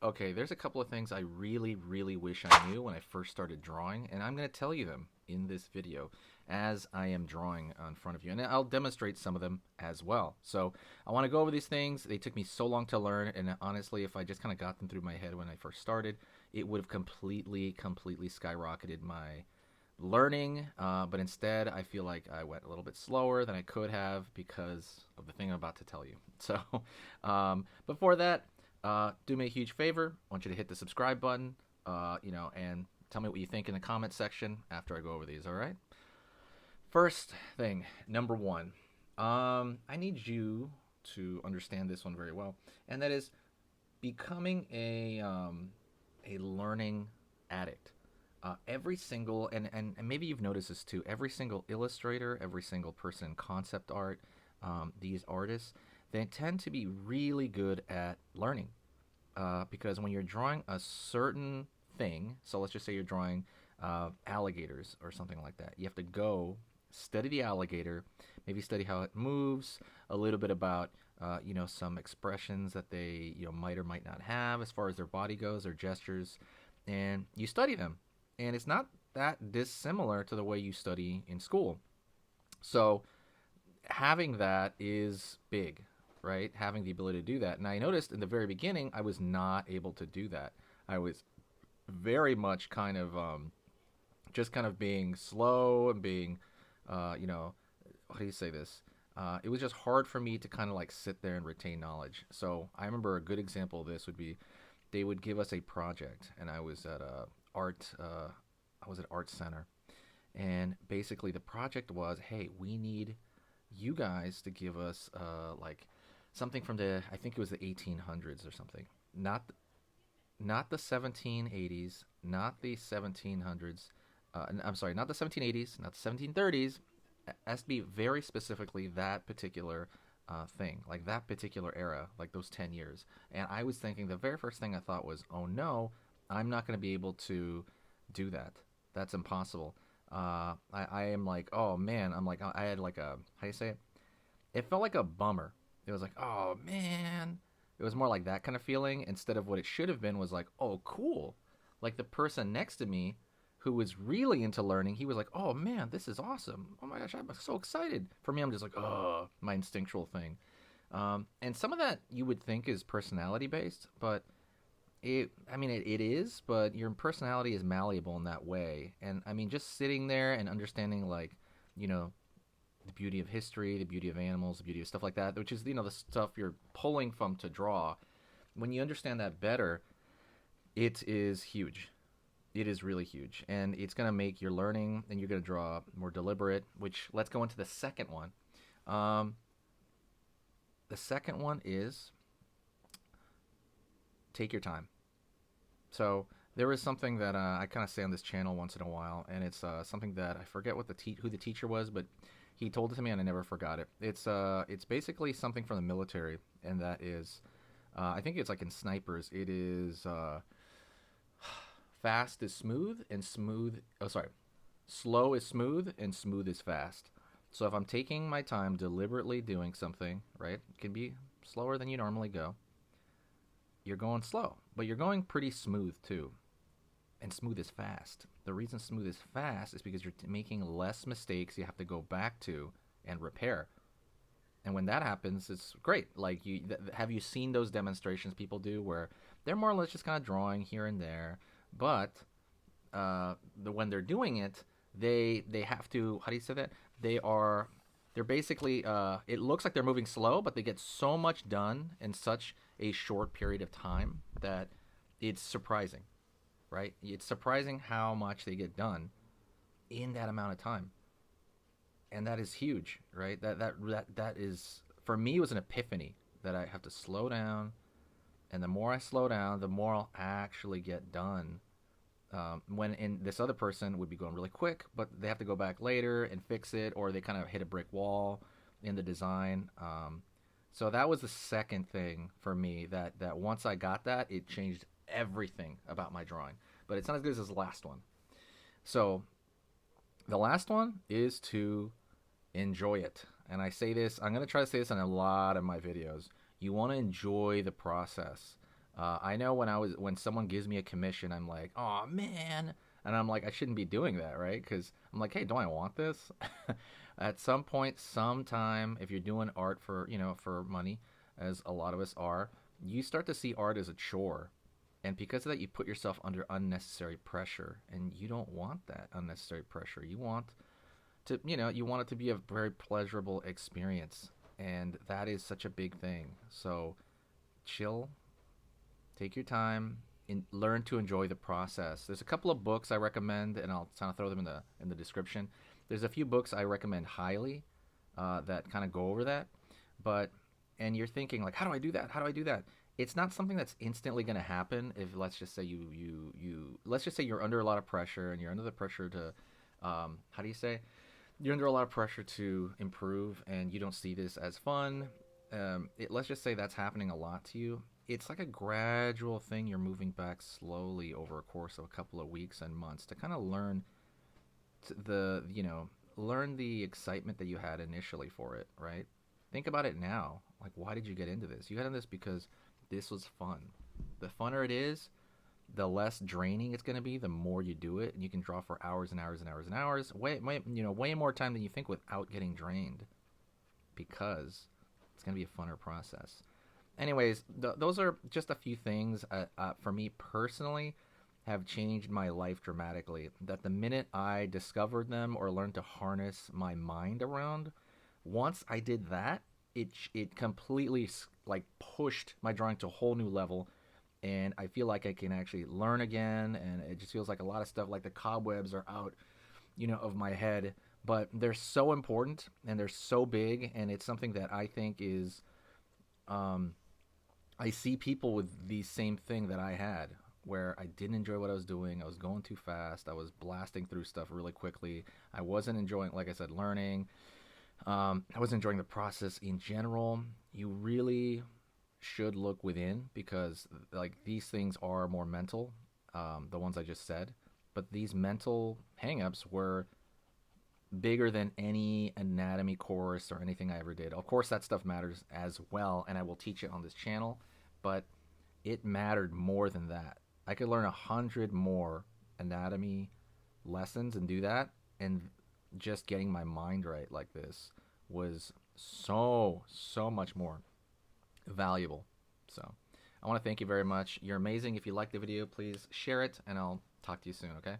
Okay, there's a couple of things I really, really wish I knew when I first started drawing, and I'm going to tell you them in this video as I am drawing in front of you. And I'll demonstrate some of them as well. So I want to go over these things. They took me so long to learn, and honestly, if I just kind of got them through my head when I first started, it would have completely skyrocketed my learning. But instead, I feel like I went a little bit slower than I could have because of the thing I'm about to tell you. So before that, do me a huge favor. I want you to hit the subscribe button, and tell me what you think in the comment section after I go over these, all right? First thing, number one, I need you to understand this one very well, and that is becoming a learning addict. Every single, and maybe you've noticed this too, every single illustrator, every single person in concept art, these artists, they tend to be really good at learning. Because when you're drawing a certain thing, so let's just say you're drawing alligators or something like that, you have to go study the alligator, maybe study how it moves, a little bit about some expressions that they might or might not have as far as their body goes, their gestures, and you study them. And it's not that dissimilar to the way you study in school. So having that is big, right? Having the ability to do that. And I noticed in the very beginning, I was not able to do that. I was very much kind of just kind of being slow and being, how do you say this? It was just hard for me to kind of like sit there and retain knowledge. So I remember a good example of this would be they would give us a project, and I was at art center, and basically the project was, hey, we need you guys to give us like something from I think it was the 1800s or something. Not the 1780s, not the 1700s. I'm sorry, not the 1780s, not the 1730s. It has to be very specifically that particular thing, like that particular era, like those 10 years. And I was thinking, the very first thing I thought was, oh no, I'm not going to be able to do that. That's impossible. I am like, oh man, I'm like, I had like a, how do you say it? It felt like a bummer. It was like, oh man. It was more like that kind of feeling instead of what it should have been was like, oh cool. Like the person next to me who was really into learning, he was like, oh man, this is awesome. Oh my gosh, I'm so excited. For me, I'm just like, oh, my instinctual thing. And some of that you would think is personality based, but it is, but your personality is malleable in that way. And I mean, just sitting there and understanding, like, the beauty of history, the beauty of animals, the beauty of stuff like that, which is, the stuff you're pulling from to draw. When you understand that better, it is huge. It is really huge. And it's going to make your learning, and you're going to draw more deliberate, which let's go into the second one. The second one is take your time. So there is something that I kind of say on this channel once in a while, and it's something that I forget what who the teacher was, but he told it to me and I never forgot it. It's basically something from the military, and that is, I think it's like in snipers. It is fast is smooth and smooth. Oh, sorry, slow is smooth and smooth is fast. So if I'm taking my time deliberately doing something, right, it can be slower than you normally go. You're going slow, but you're going pretty smooth too. And smooth is fast. The reason smooth is fast is because you're making less mistakes you have to go back to and repair. And when that happens, it's great. Like, have you seen those demonstrations people do where they're more or less just kind of drawing here and there, but when they're doing it, they have to, how do you say that? They're basically, it looks like they're moving slow, but they get so much done in such a short period of time that it's surprising, right? It's surprising how much they get done in that amount of time. And that is huge, right? That is, for me, it was an epiphany that I have to slow down. And the more I slow down, the more I'll actually get done. When in this other person would be going really quick, but they have to go back later and fix it, or they kind of hit a brick wall in the design. So that was the second thing for me that once I got that, it changed everything about my drawing. But it's not as good as the last one. So the last one is to enjoy it. And I say this, I'm going to try to say this in a lot of my videos. You want to enjoy the process. I know when someone gives me a commission, I'm like, oh man, and I'm like, I shouldn't be doing that, right? Because I'm like, hey, don't I want this? At some point, sometime, if you're doing art for for money, as a lot of us are, you start to see art as a chore, and because of that, you put yourself under unnecessary pressure, and you don't want that unnecessary pressure. You want to, you want it to be a very pleasurable experience, and that is such a big thing. So chill, take your time, and learn to enjoy the process. There's a couple of books I recommend, and I'll kind of throw them in the description. There's a few books I recommend highly that kind of go over that. But and you're thinking like, how do I do that? How do I do that? It's not something that's instantly going to happen. If let's just say you let's just say you're under a lot of pressure and you're under the pressure to how do you say, you're under a lot of pressure to improve and you don't see this as fun. Let's just say that's happening a lot to you. It's like a gradual thing. You're moving back slowly over a course of a couple of weeks and months to kind of learn learn the excitement that you had initially for it, right? Think about it now. Like, why did you get into this? You got into this because this was fun. The funner it is, the less draining it's going to be, the more you do it, and you can draw for hours and hours and hours and hours, way more time than you think without getting drained, because it's going to be a funner process. Anyways, those are just a few things for me personally have changed my life dramatically. That the minute I discovered them or learned to harness my mind around, once I did that, it completely like pushed my drawing to a whole new level, and I feel like I can actually learn again, and it just feels like a lot of stuff, like the cobwebs are out, of my head. But they're so important and they're so big, and it's something that I think is, I see people with the same thing that I had, where I didn't enjoy what I was doing. I was going too fast. I was blasting through stuff really quickly. I wasn't enjoying, like I said, learning. I wasn't enjoying the process in general. You really should look within, because like these things are more mental, the ones I just said. But these mental hangups were bigger than any anatomy course or anything I ever did. Of course, that stuff matters as well, and I will teach it on this channel, but it mattered more than that. I could learn 100 more anatomy lessons and do that, and just getting my mind right like this was so much more valuable. So I want to thank you very much. You're amazing. If you liked the video, please share it, and I'll talk to you soon, okay?